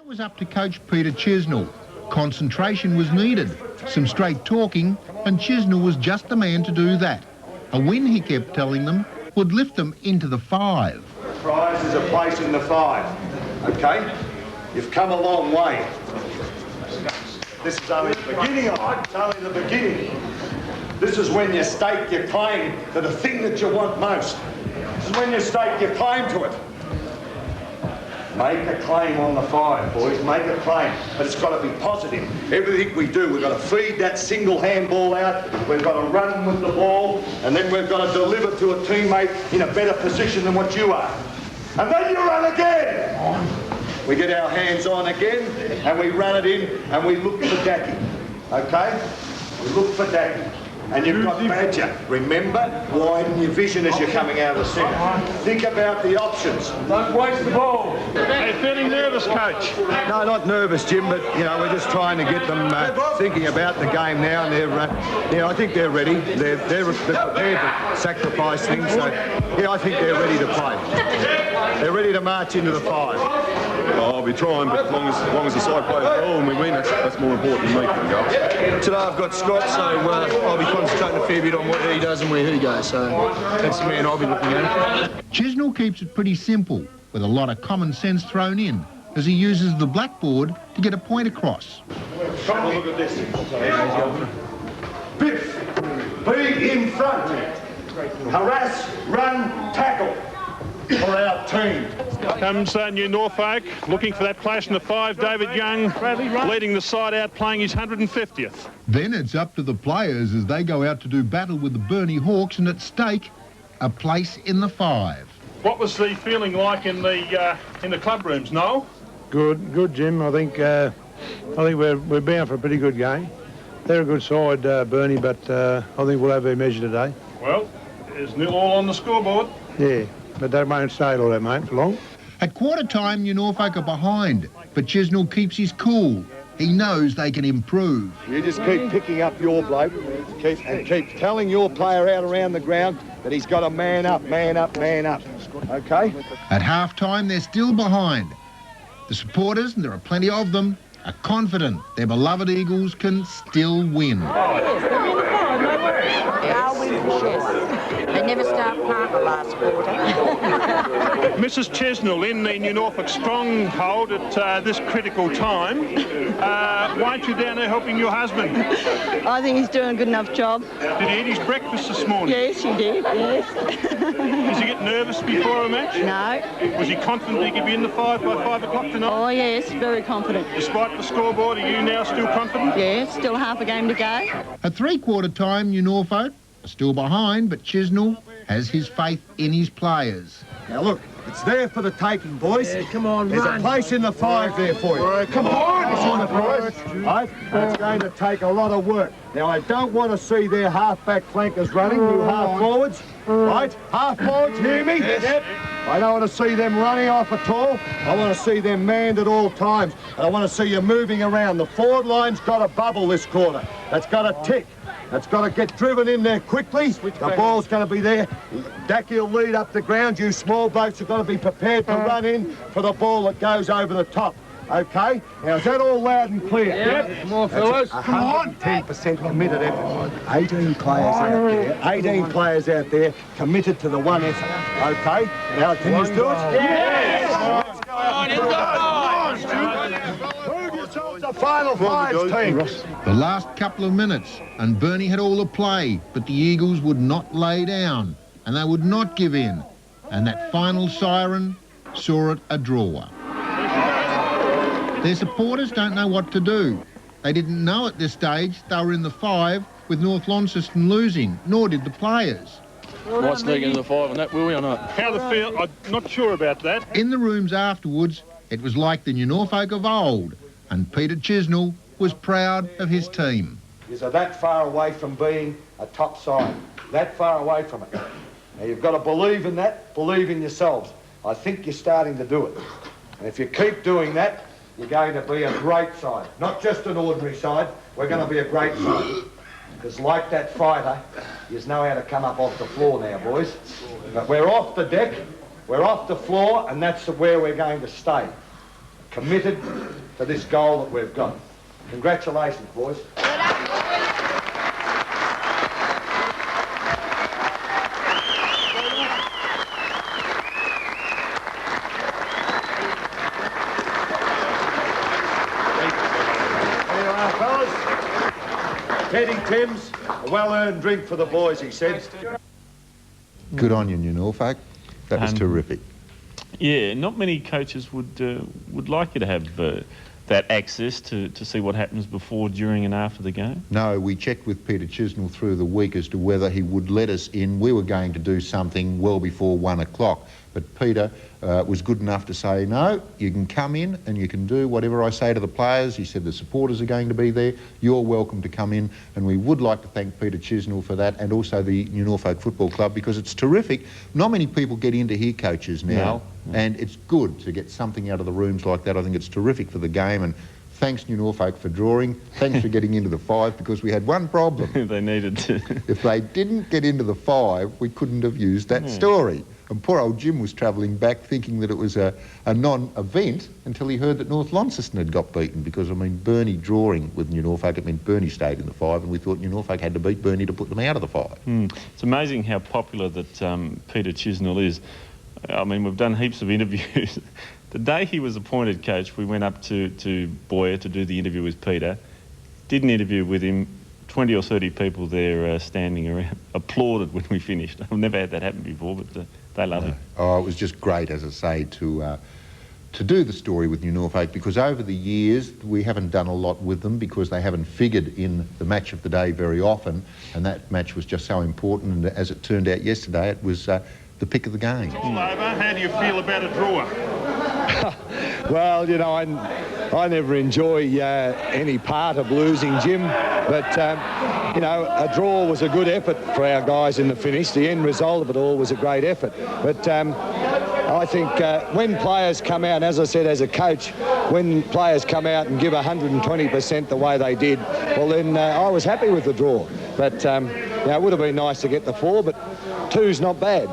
It was up to coach Peter Chisnell. Concentration was needed, some straight talking, and Chisnell was just the man to do that. A win, he kept telling them, would lift them into the 5. The prize is a place in the 5, OK? You've come a long way. This is only the beginning of it. It's only the beginning. This is when you stake your claim to the thing that you want most. This is when you stake your claim to it. Make a claim on the 5, boys, make a claim. But it's got to be positive. Everything we do, we've got to feed that single handball out, we've got to run with the ball, and then we've got to deliver to a teammate in a better position than what you are. And then you run again. We get our hands on again, and we run it in, and we look for Dacky, OK? We look for Dacky. And you've got Badger. Remember, widen your vision as you're coming out of the centre. Think about the options. Don't waste the ball. Are you feeling nervous, Coach? No, not nervous, Jim, but, you know, we're just trying to get them thinking about the game now, and they're, I think they're ready. They're prepared to sacrifice things, so, yeah, I think they're ready to play. They're ready to march into the 5. I'll be trying, but as long as the side plays well and we win, that's more important than me for the goal. Today I've got Scott, so I'll be concentrating a fair bit on what he does and where he goes, so that's the man I'll be looking at. Chisnell keeps it pretty simple, with a lot of common sense thrown in, as he uses the blackboard to get a point across. Come on, look at this. Biff, be in front. Harass, run, tackle for our team. Comes New Norfolk, looking for that clash in the 5. David Young leading the side out, playing his 150th. Then it's up to the players as they go out to do battle with the Burnie Hawks, and at stake, a place in the 5. What was the feeling like in the club rooms, Noel? Good, Jim. I think we're bound for a pretty good game. They're a good side, Burnie, but I think we'll have their measure today. Well, there's 0 all on the scoreboard. Yeah, but they won't stay all that, mate, for long. At quarter time, New Norfolk are behind, but Chisnell keeps his cool. He knows they can improve. You just keep picking up your bloke and keep telling your player out around the ground that he's got to man up, OK? At half-time, they're still behind. The supporters, and there are plenty of them, are confident their beloved Eagles can still win. They'll win for sure. They never start Parker last quarter. Mrs. Chisnell in the New Norfolk stronghold at this critical time. Why aren't you down there helping your husband? I think he's doing a good enough job. Did he eat his breakfast this morning? Yes, he did, yes. Does he get nervous before a match? No. Was he confident he could be in the 5 by 5 o'clock tonight? Oh, yes, very confident. Despite the scoreboard, are you now still confident? Yes, still half a game to go. At three-quarter time, New Norfolk are still behind, but Chisnell has his faith in his players. Now look, it's there for the taking, boys. Yeah, come on, There's run. a place in the 5 there for you. Right, come on! It's on the boys. Right? It's going to take a lot of work. Now, I don't want to see their half-back flankers running, you half-forwards. Right? Half-forwards, hear me? Yes. I don't want to see them running off at all. I want to see them manned at all times. And I want to see you moving around. The forward line's got a bubble this quarter. That's got a tick. That's got to get driven in there quickly. The ball's going to be there. Dacky will lead up the ground. You small blokes have got to be prepared to run in for the ball that goes over the top. OK? Now, is that all loud and clear? Yep. Come on, fellas. Come on. 10% committed effort. 18 players out there. 18 players out there committed to the one effort. OK? Now, can you do it? Yes! Let's go out and prove yourselves a final 5 team. The last couple of minutes, and Burnie had all the play, but the Eagles would not lay down, and they would not give in. And that final siren saw it a draw. Their supporters don't know what to do. They didn't know at this stage they were in the 5 with North Launceston losing, nor did the players. Might sneak into the 5 and that, will we or not? How the feel? I'm not sure about that. In the rooms afterwards, it was like the New Norfolk of old, and Peter Chisnell was proud of his team. You're that far away from being a top side, that far away from it. Now, you've got to believe in that, believe in yourselves. I think you're starting to do it. And if you keep doing that, you're going to be a great side. Not just an ordinary side, we're going to be a great side. Because like that fighter, you know how to come up off the floor now, boys. But we're off the deck, we're off the floor, and that's where we're going to stay. Committed to this goal that we've got. Congratulations, boys. Teddy Timms, a well-earned drink for the boys, he said. Good on you, Norfolk. That was terrific. Yeah, not many coaches would like you to have that access to see what happens before, during and after the game. No, we checked with Peter Chisnell through the week as to whether he would let us in. We were going to do something well before 1 o'clock, but Peter was good enough to say, no, you can come in and you can do whatever I say to the players. He said the supporters are going to be there. You're welcome to come in, and we would like to thank Peter Chisnell for that, and also the New Norfolk Football Club, because it's terrific. Not many people get into here, coaches, now, and it's good to get something out of the rooms like that. I think it's terrific for the game, and thanks New Norfolk for drawing. Thanks for getting into the 5, because we had one problem. They needed to. If they didn't get into the 5, we couldn't have used that story. And poor old Jim was travelling back thinking that it was a non-event until he heard that North Launceston had got beaten, because, I mean, Burnie drawing with New Norfolk, it meant Burnie stayed in the 5, and we thought New Norfolk had to beat Burnie to put them out of the 5. It's amazing how popular that Peter Chisnell is. I mean, we've done heaps of interviews. The day he was appointed coach, we went up to Boyer to do the interview with Peter. Did an interview with him. 20 or 30 people there standing around, applauded when we finished. I've never had that happen before, but they love it. Oh, it was just great, as I say, to do the story with New Norfolk, because over the years we haven't done a lot with them because they haven't figured in the match of the day very often, and that match was just so important, and as it turned out yesterday, it was the pick of the game. It's all over. How do you feel about a draw? Well, you know, I never enjoy any part of losing, Jim, but, you know, a draw was a good effort for our guys in the finish. The end result of it all was a great effort. But I think when players come out, as I said, as a coach, when players come out and give 120% the way they did, well, then I was happy with the draw. But, you know, it would have been nice to get the 4, but 2's not bad.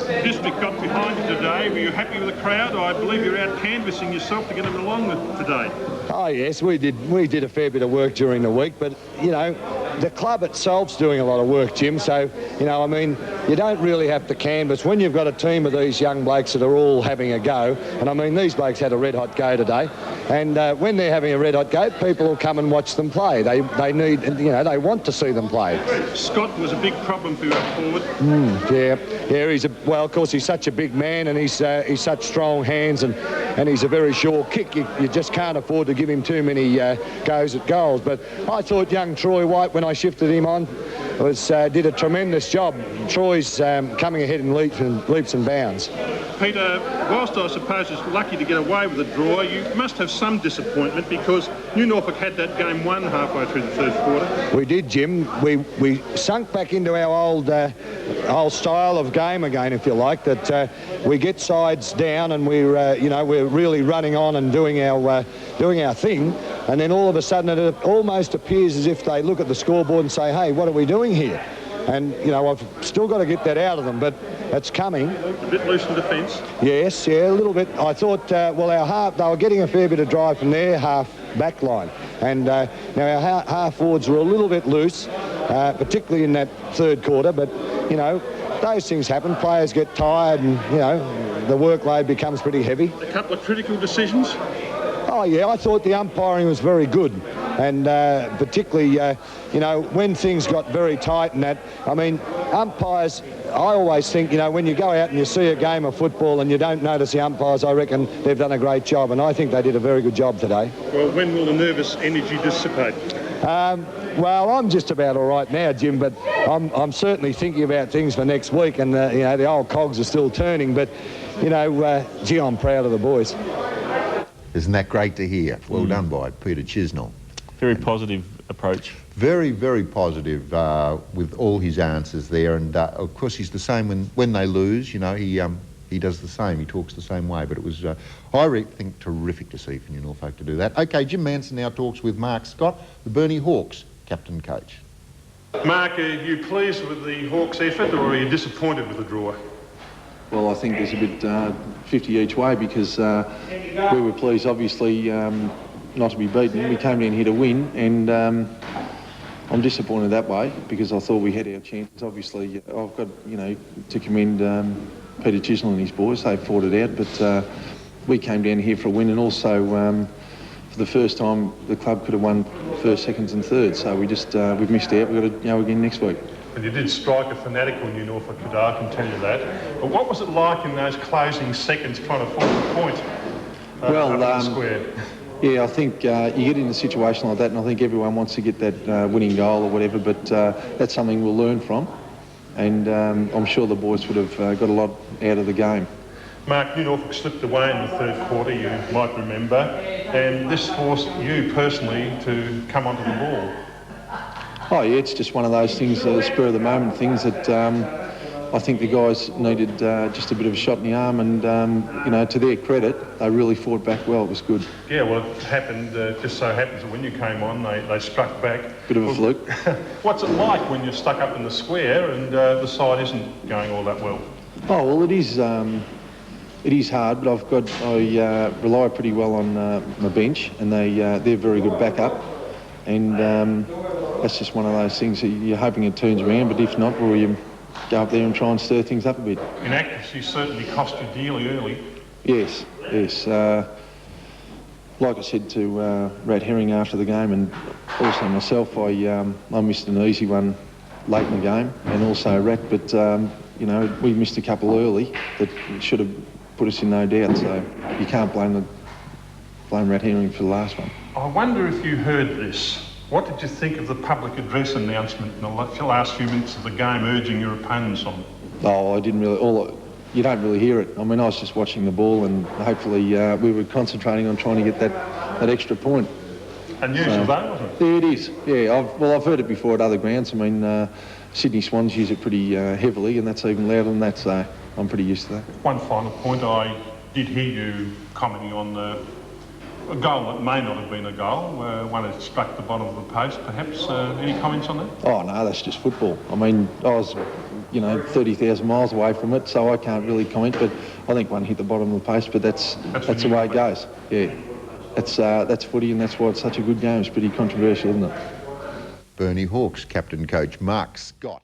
The district got behind you today. Were you happy with the crowd? I believe you're out canvassing yourself to get them along today. Oh yes, we did a fair bit of work during the week, but you know, the club itself's doing a lot of work, Jim. So you know, I mean, you don't really have to canvass when you've got a team of these young blokes that are all having a go. And I mean, these blokes had a red hot go today, and when they're having a red hot go, people will come and watch them play. They need, you know, they want to see them play. Scott was a big problem for you up forward. Yeah. Well, of course, he's such a big man, and he's such strong hands, and he's a very sure kick. You just can't afford to give him too many goes at goals. But I thought young Troy White, when I shifted him on, did a tremendous job. Troy's coming ahead in leaps and bounds. Peter, whilst I suppose it's lucky to get away with a draw, you must have some disappointment because New Norfolk had that game won halfway through the third quarter. We did, Jim. We sunk back into our old style of game again, if you like, that we get sides down and we're really running on and doing our thing, and then all of a sudden it almost appears as if they look at the scoreboard and say, hey, what are we doing here? And, you know, I've still got to get that out of them, but it's coming. A bit loose in defence. Yes, yeah, a little bit. I thought, well, our half, they were getting a fair bit of drive from their half back line. And now our half forwards were a little bit loose, particularly in that third quarter. But, you know, those things happen. Players get tired and, you know, the workload becomes pretty heavy. A couple of critical decisions. Oh, yeah, I thought the umpiring was very good. And particularly, you know, when things got very tight and that, I mean, umpires, I always think, you know, when you go out and you see a game of football and you don't notice the umpires, I reckon they've done a great job, and I think they did a very good job today. Well, when will the nervous energy dissipate? Well, I'm just about all right now, Jim, but I'm certainly thinking about things for next week, and, you know, the old cogs are still turning, but, you know, gee, I'm proud of the boys. Isn't that great to hear? Well done by Peter Chisnell. Very positive approach. Very, very positive with all his answers there, and of course he's the same when they lose. You know, he does the same. He talks the same way. But it was, I think, terrific to see for New Norfolk to do that. Okay, Jim Manson now talks with Mark Scott, the Burnie Hawks captain coach. Mark, are you pleased with the Hawks' effort, or are you disappointed with the draw? Well, I think there's a bit 50 each way because we were pleased, obviously, not to be beaten. We came down here to win, and I'm disappointed that way because I thought we had our chances. Obviously, I've got, to commend Peter Chisnell and his boys. They fought it out, but we came down here for a win, and also for the first time the club could have won first, seconds and thirds. So we've missed out. We've got to go again next week. And you did strike a fanatical New Norfolk today, I can tell you that. But what was it like in those closing seconds trying to force a point up in the square? Yeah, I think you get in a situation like that, and I think everyone wants to get that winning goal or whatever, but that's something we'll learn from, and I'm sure the boys would have got a lot out of the game. Mark, New Norfolk slipped away in the third quarter, you might remember, and this forced you personally to come onto the ball. Oh yeah, it's just one of those things, spur of the moment things that I think the guys needed just a bit of a shot in the arm, and to their credit, they really fought back well. It was good. Yeah, well, it happened. Just so happens that when you came on, they struck back. Bit of a fluke. What's it like when you're stuck up in the square and the side isn't going all that well? Oh well, it is. It is hard, but I rely pretty well on my bench, and they're very good backup, and that's just one of those things that you're hoping it turns around, but if not, well, you go up there and try and stir things up a bit. Inaccuracy certainly cost you dearly early. Yes. Like I said to Rat Herring after the game, and also myself, I missed an easy one late in the game, and also Rat, but we missed a couple early that should have put us in no doubt, so you can't blame Rat Herring for the last one. I wonder if you heard this. What did you think of the public address announcement in the last few minutes of the game urging your opponents on? Oh, I didn't really. You don't really hear it. I mean, I was just watching the ball, and hopefully we were concentrating on trying to get that extra point. Unusual though, wasn't it? Yeah, it is. Yeah, I've heard it before at other grounds. I mean, Sydney Swans use it pretty heavily, and that's even louder than that, so I'm pretty used to that. One final point, I did hear you commenting on a goal that may not have been a goal, one that struck the bottom of the post, perhaps. Any comments on that? Oh, no, that's just football. I mean, I was, 30,000 miles away from it, so I can't really comment, but I think one hit the bottom of the post, but that's the way it goes. Yeah, that's footy, and that's why it's such a good game. It's pretty controversial, isn't it? Burnie Hawks captain coach Mark Scott.